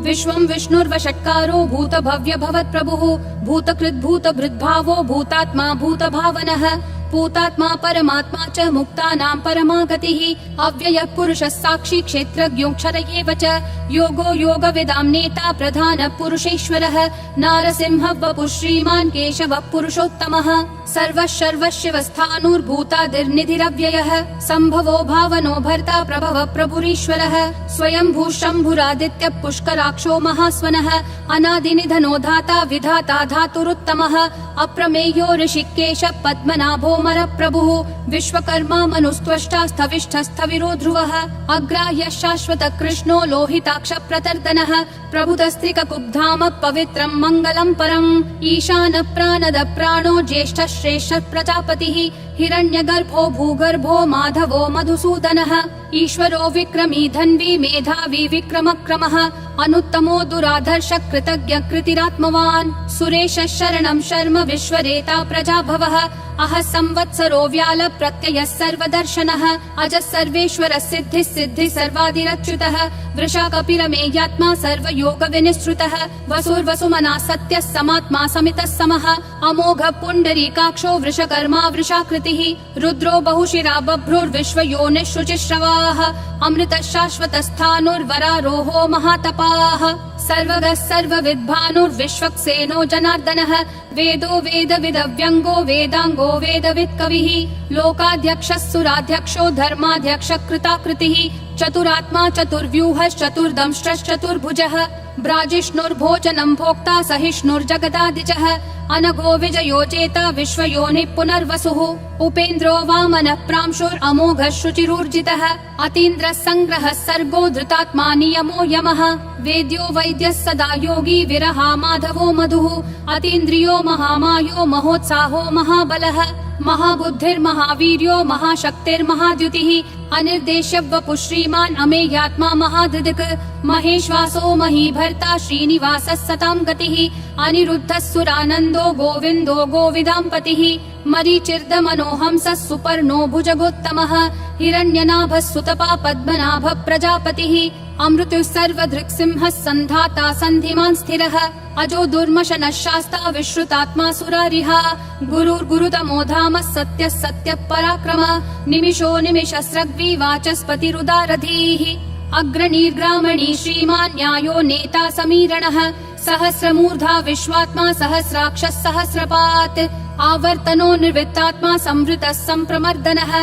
विश्वं विष्णुर्वषट्कारो भूतभव्य भवत्प्रभुः भूतकृद्भूतभृद्भावो भूतात्मा भूतभावनः भूतात्मा परमात्मा च मुक्तानां परमा गतिः अव्ययः पुरुषः साक्षी क्षेत्रज्ञोऽक्षर एव च योगो योगविदां नेता प्रधानः पुरुषेश्वरः नारसिंहः वपुः श्रीमान् केशवः पुरुषोत्तमः सर्वः सर्वशिवस्थाणुर्भूतादिर्निधिरव्ययः सम्भवो भावनो भर्ता प्रभवः प्रभुरीश्वरः स्वयंभू शम्भुरादित्यः पुष्कराक्षो महास्वनः अनादिनिधनो धाता विधाता धातुरुत्तमः अप्रमेयो ऋषिकेशः पद्मनाभो प्रभुः विश्वकर्मा मनुस्त्वष्टा स्थविष्ठस्थविरो ध्रुवः अग्राह्यः शाश्वत कृष्णो लोहिताक्ष प्रतर्दनः प्रभुतस्त्रिककुब्धाम पवित्रं मङ्गलं परम् ईशानः प्राणद प्राणो ज्येष्ठः श्रेष्ठः प्रजापतिः हिरण्यगर्भो भूगर्भो माधवो मधुसूदनः ईश्वरो विक्रमी धन्वी मेधावी विक्रमक्रमः अनुत्तमो दुराधर्ष कृतज्ञ कृतिरात्मवान् सुरेशः शरणं शर्म विश्वरेता प्रजाभवः अह संवत्सरो व्याल प्रत्ययः सर्वदर्शनः अजः सर्वेश्वरः सिद्धिः सिद्धिः सर्वादिरच्युतः वृषा कपिरमेयात्मा सर्वयोग विनिसृतः वसुर्वसुमना सत्यः समात्मा समितः समः अमोघ पुण्डरीकाक्षो वृषकर्मा वृषाकृतिः रुद्रो बहुशिरा बभ्रुर्विश्वयोनिः शुचिश्रवाः अमृतः शाश्वतस्थाणुर्वरारोहो महातपाः सर्वगः सर्वविद्भानुर्विश्वक्सेनो जनार्दनः वेदो वेदविदव्यङ्गो वेदाङ्गो वेदवित् कविः लोकाध्यक्षः सुराध्यक्षो धर्माध्यक्षः कृताकृतिः चतुरात्मा चतुर्व्यूहश्चतुर्दंष्ट्रश्चतुर्भुजः ब्राजिष्णुर्भोजनं भोक्ता सहिष्णुर्जगदादिजः अनघो विजयो जेता विश्वयोनिः पुनर्वसुः उपेन्द्रो वामनः प्रांशुरमोघः शुचिरूर्जितः अतीन्द्रः सङ्ग्रहः सर्गो धृतात्मा नियमो यमः वेद्यो वैद्यः सदा योगी विरहा माधवो मधुः अतीन्द्रियो महामायो महोत्साहो महाबलः महाबुद्धिर्महावीर्यो महाशक्तिर्महाद्युतिः अनिर्देश्य वपुः श्रीमान् अमेयात्मा महादृक् महेश्वासो महीभर्ता श्रीनिवासः सतां गतिः अनिरुद्धः सुरानन्दो गोविन्दो गोविदाम्पतिः मरीचिर्दमनोहंसः सुपर्णो भुजगोत्तमः हिरण्यनाभः सुतपा पद्मनाभः प्रजापतिः अमृतुः सर्वधृक्सिंहः सन्धाता सन्धिमान् स्थिरः अजो दुर्मशनः शास्ता विश्रुतात्मा सुरारिः गुरुर्गुरुतमो धामः सत्यः सत्यः पराक्रमः निमिषो निमिषस्रग्वी वाचस्पतिरुदारधीः अग्रणीर्ग्रामणी श्रीमान् न्यायो नेता समीरणः सहस्रमूर्धा विश्वात्मा सहस्राक्षः सहस्रपात् आवर्तनो निर्वृत्तात्मा संवृतः सम्प्रमर्दनः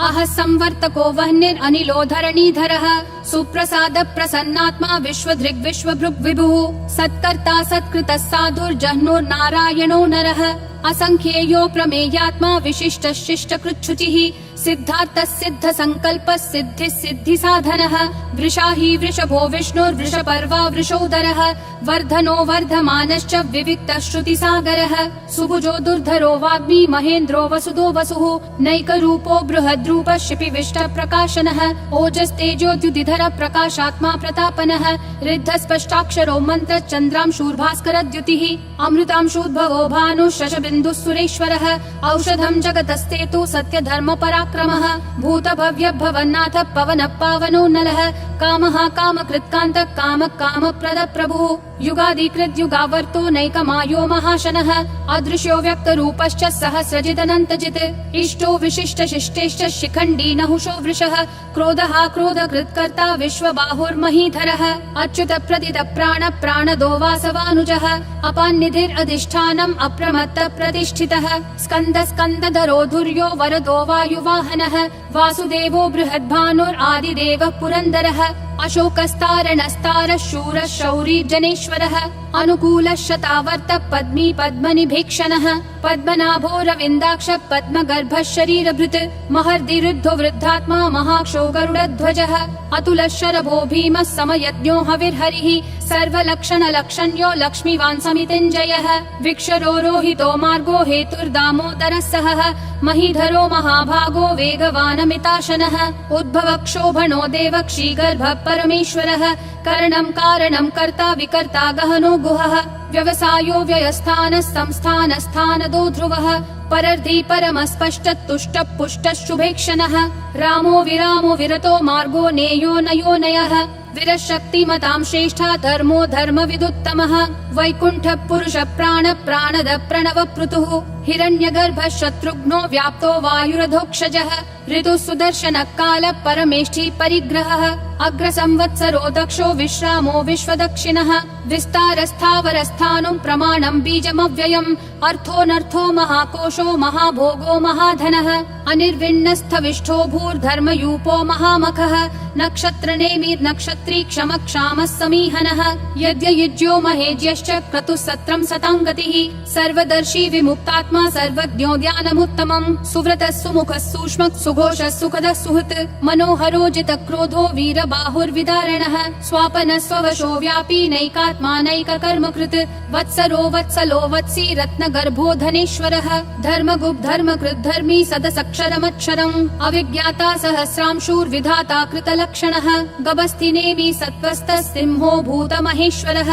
अह संवर्तको वह्निरनिलो धरणीधरः सुप्रसाद प्रसन्नात्मा विश्वधृग् विश्वभृग् विभुः सत्कर्ता सत्कृतः साधुर्जह्नुर्नारायणो नरः असंख्येयो प्रमेयात्मा विशिष्टः शिष्टकृच्छुचिः सिद्धार्थः सिद्ध संकल्पः सिद्धिः सिद्धि साधनः वृषाही वृषभो विष्णुर्वृषपर्वा वृषोदरः वर्धनो वर्धमानश्च विविक्तः श्रुतिसागरः सुभुजो दुर्धरो वाग्मी महेन्द्रो वसुदो वसुः नैकरूपो बृहद्रूपः शिपिविष्ट प्रकाशनः ओजस्तेजोद्युतिधर प्रकाशात्मा प्रतापनः ऋद्धस्पष्टाक्षरो मन्त्र चन्द्रांशूर्भास्करद्युतिः अमृतांशूद्भवो भानुः शशबिन्दुः सुरेश्वरः औषधं जगतस्तेतु सत्यधर्म पराक्रमः भूतभव्य भवन्नाथ पवनः पावनो नलः कामः कामकृत्कान्तः कामः कामप्रद प्रभुः युगादिकृत् युगावर्तो नैकमायो महाशनः अदृश्यो व्यक्तरूपश्च सहस्रजिदनन्तजित् इष्टो विशिष्ट शिष्टेश्च शिखण्डी नहुषो वृषः क्रोधः क्रोधकृत्कर्ता विश्वबाहुर्महीधरः अच्युत प्रदित प्राण प्राणदो वासवानुजः अपान्निधिरधिष्ठानम् अप्रमत्त प्रतिष्ठितः स्कन्द स्कन्दधरो धुर्यो वरदो वायुवाहनः वासुदेवो बृहद्भानुरादिदेवः पुरन्दरः अशोकस्तारणस्तारः शूरः शौरी जनेश्वरः अनुकूलः शतावर्त पद्मी पद्मनिभीक्षणः पद्मनाभो रविन्दाक्ष पद्मगर्भः शरीरभृत् महर्दिरुद्धो वृद्धात्मा महाक्षो गरुडध्वजः अतुलः शरभो भीमः समयज्ञो हविर्हरिः सर्वलक्षणलक्षण्यो लक्ष्मीवान् समितिञ्जयः विक्षरोहितो मार्गो हेतुर्दामोदरः सहः महीधरो महाभागो वेगवानमिताशनः उद्भवक्षोभणो देवक्षीगर्भः परमेश्वरः करणं कारणं कर्ता विकर्ता गहनो गुहः व्यवसायो व्ययस्थानः संस्थानस्थानदो ध्रुवः परर्धि परमस्पष्टतुष्ट पुष्ट शुभेक्षणः रामो विरामो विरतो मार्गो नेयो नयोनयः विरशक्तिमतां श्रेष्ठा धर्मो धर्मविदुत्तमः वैकुण्ठ पुरुष प्राण प्राणद प्रणव पृथुः हिरण्यगर्भः शत्रुघ्नो व्याप्तो वायुरधोक्षजः ऋतुः सुदर्शन काल परमेष्ठी परिग्रहः अग्रसंवत्सरो दक्षो विश्रामो विश्वदक्षिणः विस्तारस्थावरस्थानं प्रमाणं बीजमव्ययम् अर्थोऽनर्थो महाकोशो महाभोगो महाधनः अनिर्विण्णस्थविष्ठो भूर्धर्मयूपो महामखः नक्षत्रनेमिर्नक्षत्री क्षमक्षामः समीहनः यद्ययुज्यो महेज्यश्च क्रतुः सत्रं सताङ्गतिः सर्वदर्शी विमुक्तात्मा सर्वज्ञो ज्ञानमुत्तमम् सुव्रतः सुमुखः सूक्ष्मः सुघोषः सुखदः सुहृत् मनोहरो जितक्रोधो वीरबाहुर्विदारणः स्वापनः स्ववशो व्यापी नैकात्मा नैककर्मकृत् वत्सरो वत्सलो वत्सी रत्नगर्भो धनेश्वरः धर्मगुप् धर्मकृत् धर्मी सदसक्षरमक्षरम् अविज्ञाता सहस्रांशूर्विधाता कृतलक्षणः गभस्तिनेमि सत्त्वस्तः सिंहो भूतमहेश्वरः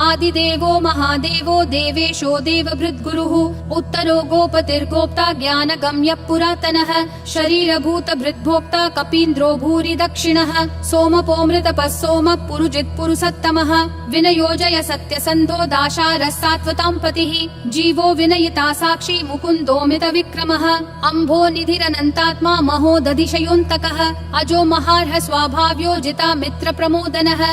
आदिदेवो महादेवो देवेशो देवभृद्गुरुः उत्तरो गोपतिर्गोप्ता ज्ञानगम्यः पुरातनः शरीरभूतभृद्भोक्ता कपीन्द्रो भूरि दक्षिणः सोमपोऽमृतपः सोमः पुरुजित् पुरुषोत्तमः विनयोजय सत्यसन्धो दाशारः सात्वतां पतिः जीवो विनयिता साक्षी मुकुन्दोमित विक्रमः अम्भो निधिरनन्तात्मा महोदधिशयोऽन्तकः अजो महार्ह स्वाभाव्यो जिता मित्र प्रमोदनः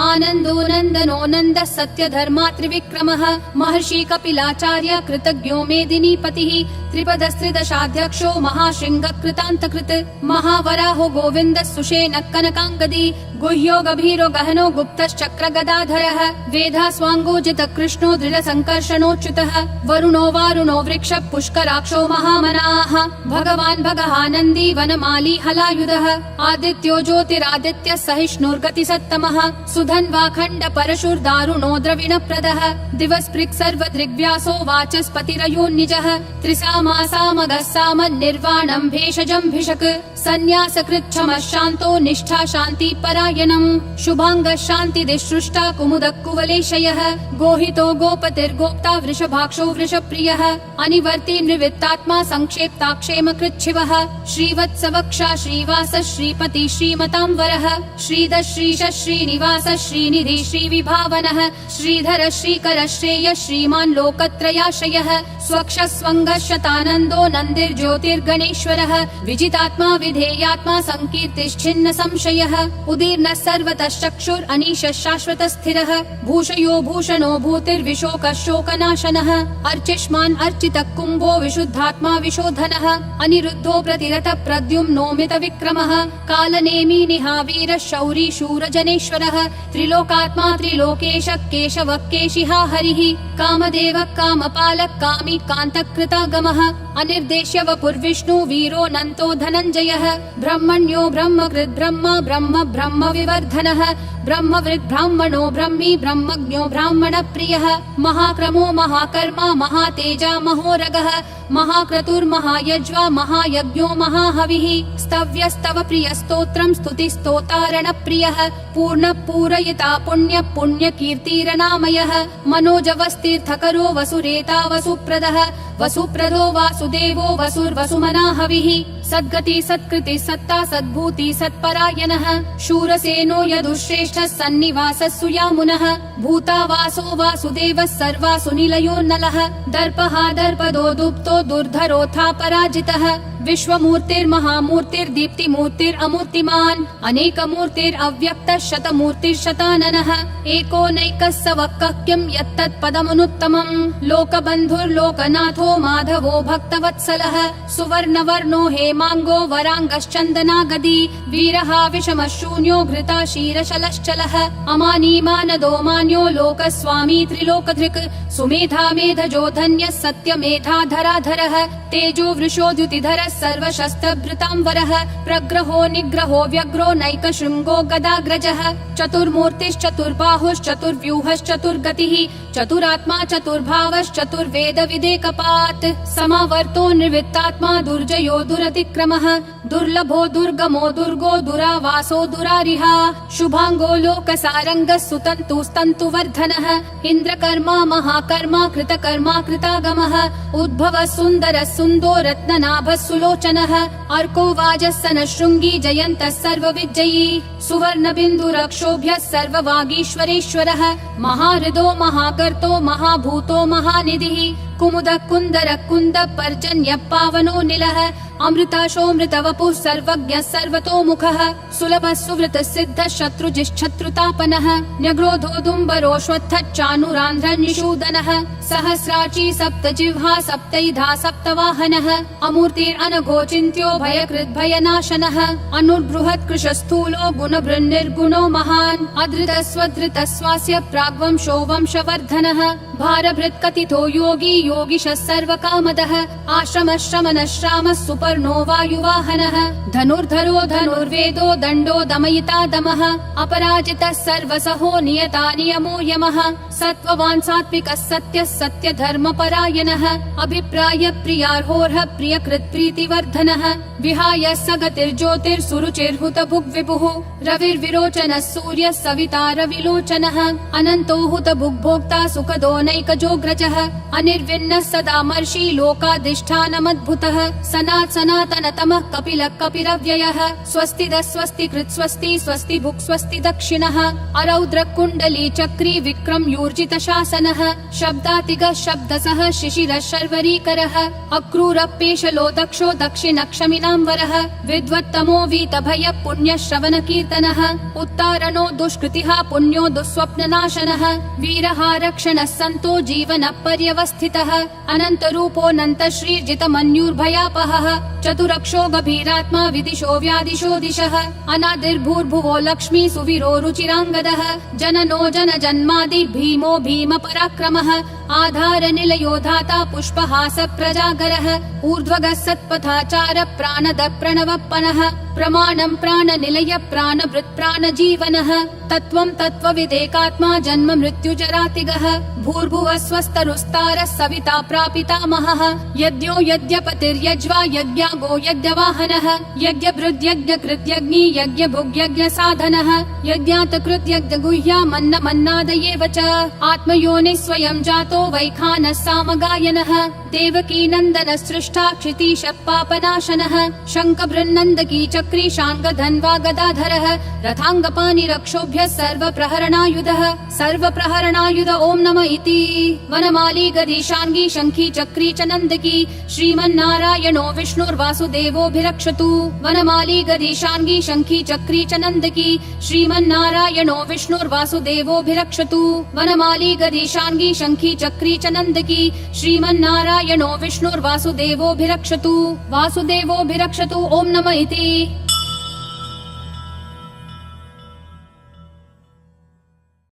आनन्दो नन्दनो नन्दः सत्यधर्मा त्रिविक्रमः महर्षि कपिलाचार्य कृतज्ञो मेदिनीपतिः त्रिपदस्त्रिदशाध्यक्षो महाशृङ्ग कृतान्तकृत् महावराहो गोविन्दः सुषेणः कनकाङ्गदी गुह्यो गभीरो गहनो गुप्तश्चक्र गदाधरः वेधास्वाङ्गोजित कृष्णो दृढसङ्कर्षणोच्युतः वरुणो वारुणो वृक्ष पुष्कराक्षो महामनाः भगवान् भगहानन्दी वनमाली हलायुधः आदित्यो ज्योतिरादित्यः सहिष्णुर्गतिसत्तमः सुधन्वाखण्ड परशुर्दारुणो द्रविणप्रदः दिवस्पृक् सर्वदृग्व्यासो वाचस्पतिरयोन्निजः त्रिसामासामगः सामन्निर्वाणं भेषजं भिषक् सन्न्यासकृच्छमः शान्तो निष्ठा शान्ति परायणम् शुभाङ्गः शान्तिदिसृष्टा कुमुदः कुवलेशयः गोहितो गोपतिर्गोप्ता वृषभाक्षो वृषप्रियः अनिवर्ति निवृत्तात्मा संक्षेप्ताक्षेम कृच्छिवः श्रीवत्सवक्षा श्रीवास श्रीपति श्रीमतां वरः श्रीधर श्रीश श्रीनिवास श्रीनिधि श्रीविभावनः श्रीधर श्रीकर श्रेय श्रीमान् लोकत्रयाश्रयः स्वक्ष स्वङ्गः शतानन्दो नन्दिर्ज्योतिर्गणेश्वरः विजितात्मा विधेयात्मा संकीर्तिश्छिन्न संशयः उदीर्णः सर्वतः चक्षुर् अनीशः शाश्वतः स्थिरः भूषयो भूषणो भूतिर्विशोकः शोकनाशनः अर्चिष्मान् अर्चितः कुम्भो विशुद्धात्मा विशोधनः अनिरुद्धो प्रतिरतः प्रद्युम्नोमित विक्रमः कालनेमी निहावीरः शौरी शूरजनेश्वरः त्रिलोकात्मा त्रिलोकेशः केशवः केशिहा हरिः कामदेवः कामपालः कामी कान्तकृतागमः अनिर्देश्य वपुर्विष्णु वीरो नन्तो धनञ्जयः ब्रह्मण्यो ब्रह्मकृद् ब्रह्म ब्रह्म ब्रह्म विवर्धनः ब्रह्मवृद् ब्राह्मणो ब्रह्मी ब्रह्मज्ञो ब्राह्मण प्रियः महाक्रमो महाकर्मा महातेजा महोरगः महाक्रतुर्महायज्वा महायज्ञो महाहविः स्तव्यस्तव प्रियस्तोत्रं स्तुतिस्तोतारण प्रियः पूर्ण पूरयिता पुण्य पुण्य कीर्तिरनामयः मनोजवस्तीर्थकरो वसुरेता वसुप्रदः वसुप्रदो वासुदेवो वसुर्वसुमना हविः सद्गति सत्कृति सत्ता सद्भूति सत्परायणः शूरसेनो यदुश्रेष्ठः सन्निवासः सुयामुनः भूतावासो वासुदेवः सर्वासु निलयो नलः दर्पः दर्पदो दुप्तो दुर्धरोऽथा पराजितः विश्वमूर्तिर्महामूर्तिर्दीप्तिमूर्तिरमूर्तिमान् अनेकमूर्तिरव्यक्तः शतमूर्तिर्शताननः एकोनैकः स वक्कः किं यत्तत्पदमनुत्तमम् लोकबन्धुर्लोकनाथो माधवो भक्तवत्सलः सुवर्णवर्णो हेमाङ्गो वराङ्गश्चन्दनागदी वीरः विषमः शून्यो घृता क्षीरशलश्चलः अमानीमानदो मान्यो लोकस्वामी त्रिलोकधृक् सुमेधा मेधजो धन्यः सत्यमेधाधराधरः तेजो वृषोद्युतिधरः सर्वशस्त्रभृतांवरः प्रग्रहो निग्रहो व्यग्रो नैकशृङ्गो गदाग्रजः चतुर्मूर्तिश्चतुर्बाहुश्चतुर्व्यूहश्चतुर्गतिः चतुरात्मा चतुर्भावश्चतुर्वेदविदेकपात् समावर्तो निर्वृत्तात्मा दुर्जयो दुरतिक्रमः दुर्लभो दुर्गमो दुर्गो दुरावासो दुरारिहा शुभांगो लोकसारङ्गः सुतन्तुस्तन्तुवर्धनः इन्द्रकर्मा महाकर्मा कृतकर्मा कृतागमः उद्भवः सुन्दरः सुन्दो रत्ननाभः सुलोचनः अर्को वाजस्सनः शृङ्गी जयन्तः सर्वविजयी सुवर्णबिन्दुरक्षोभ्यः सर्ववागीश्वरेश्वरः महाहृदो महाकर्तो महाभूतो महानिधिः कुमुदः कुन्दरः कुन्दः पर्जन्यः पावनो निलः अमृताशोऽमृतवपुः सर्वज्ञः सर्वतोमुखः सुलभः सुवृतः सिद्धः शत्रुजिश्शत्रुतापनः न्यग्रोधोदुम्बरोऽश्वत्थश्चानुरान्ध्रः निषूदनः सहस्राची सप्तजिह्वा सप्तैधा सप्तवाहनः अमूर्तिरनघोचिन्त्यो भयकृद्भयनाशनः अनुर्बृहत्कृशस्थूलो गुणभृन्निर्गुणो महान् अधृतः स्वधृतः स्वास्य प्राग्वंशो वंशवर्धनः भारभृत्कथितो योगी योगिशः सर्वकामदः आश्रमः श्रमणः श्रामः सुपर्णो वायुवाहनः धनुर्धरो धनुर्वेदो दण्डो दमयिता दमः अपराजितः सर्वसहो नियता नियमो यमः सत्त्ववान् सात्विकः सत्यः सत्यधर्मपरायणः अभिप्राय प्रियार्होर्ह प्रियकृत् प्रीतिवर्धनः विहाय सगतिर्ज्योतिर्सुरुचिर्हुतभुग्विभुः रविर्विरोचनः सूर्यः सविता रविलोचनः अनन्तो हुतभुग्भोक्ता सुखदो नैकजोऽग्रजः अनिर्विण्णः सदा मर्षि लोकाधिष्ठानमद्भुतः सनातनतमः कपिलः कपिरव्ययः स्वस्तिदः स्वस्तिकृत् स्वस्ति स्वस्ति भुक् स्वस्ति दक्षिणः अरौद्रः कुण्डली चक्री विक्रम यूर्जित शासनः शब्दातिगः शब्दसः शिशिरः शर्वरीकरः अक्रूरः दक्षो दक्षिणक्षमिनाम्बरः विद्वत्तमो वीतभयः पुण्यश्रवण कीर्तनः उत्तारणो दुष्कृतिः पुण्यो दुःस्वप्ननाशनः वीरः रक्षणः सन्तो जीवनः पर्यवस्थितः अनन्तरूपोऽनन्त श्रीर्जितमन्युर्भयापहः चतुरक्षो गभीरात्मा विदिशो व्यादिशो दिशः अनादिर्भूर्भुवो लक्ष्मी सुवीरो रुचिराङ्गदः जननो जनजन्मादि भीमो भीम पराक्रमः आधार निलयो धाता पुष्पहास प्रजागरः ऊर्ध्वगः सत्पथाचार प्राणद प्रणवप्पनः प्रमाणं प्राणनिलय प्राणभृत् प्राणजीवनः तत्त्वं तत्त्वविदेकात्मा जन्म मृत्युजरातिगः भूर्भुवः स्वस्तरुस्तारः सविता प्रापितामहः यज्ञो यज्ञपतिर्यज्वा यज्ञागो यज्ञवाहनः यज्ञभृद्यज्ञकृत्यग्नि यज्ञभुग्यज्ञसाधनः यज्ञातकृत्यज्ञगुह्यामन्नमन्नादयेव च आत्मयोनिः स्वयं जातो वैखानः सामगायनः देवकी नन्दनः सृष्टा क्षितीशः पापनाशनः शङ्खबृन्नन्दकी चक्री शाङ्गधन्वा गदाधरः रथाङ्गपाणिरक्षोभ्यः सर्वप्रहरणायुधः सर्वप्रहरणायुध ॐ नमः इति वनमाली गदीशाङ्गी शङ्खी चक्री च नन्दकी श्रीमन्नारायणो विष्णुर्वासुदेवोऽभिरक्षतु वनमाली गदीशाङ्गी शङ्खी चक्री च नन्दकी श्रीमन्नारायणो विष्णुर्वासुदेवोऽभिरक्षतु वनमाली गदीशाङ्गी शङ्खी चक्री च नन्दकी श्रीमन्नारायणो विष्णुर्वासुदेवोऽभिरक्षतु वासुदेवोऽभिरक्षतु ॐ नमः इति।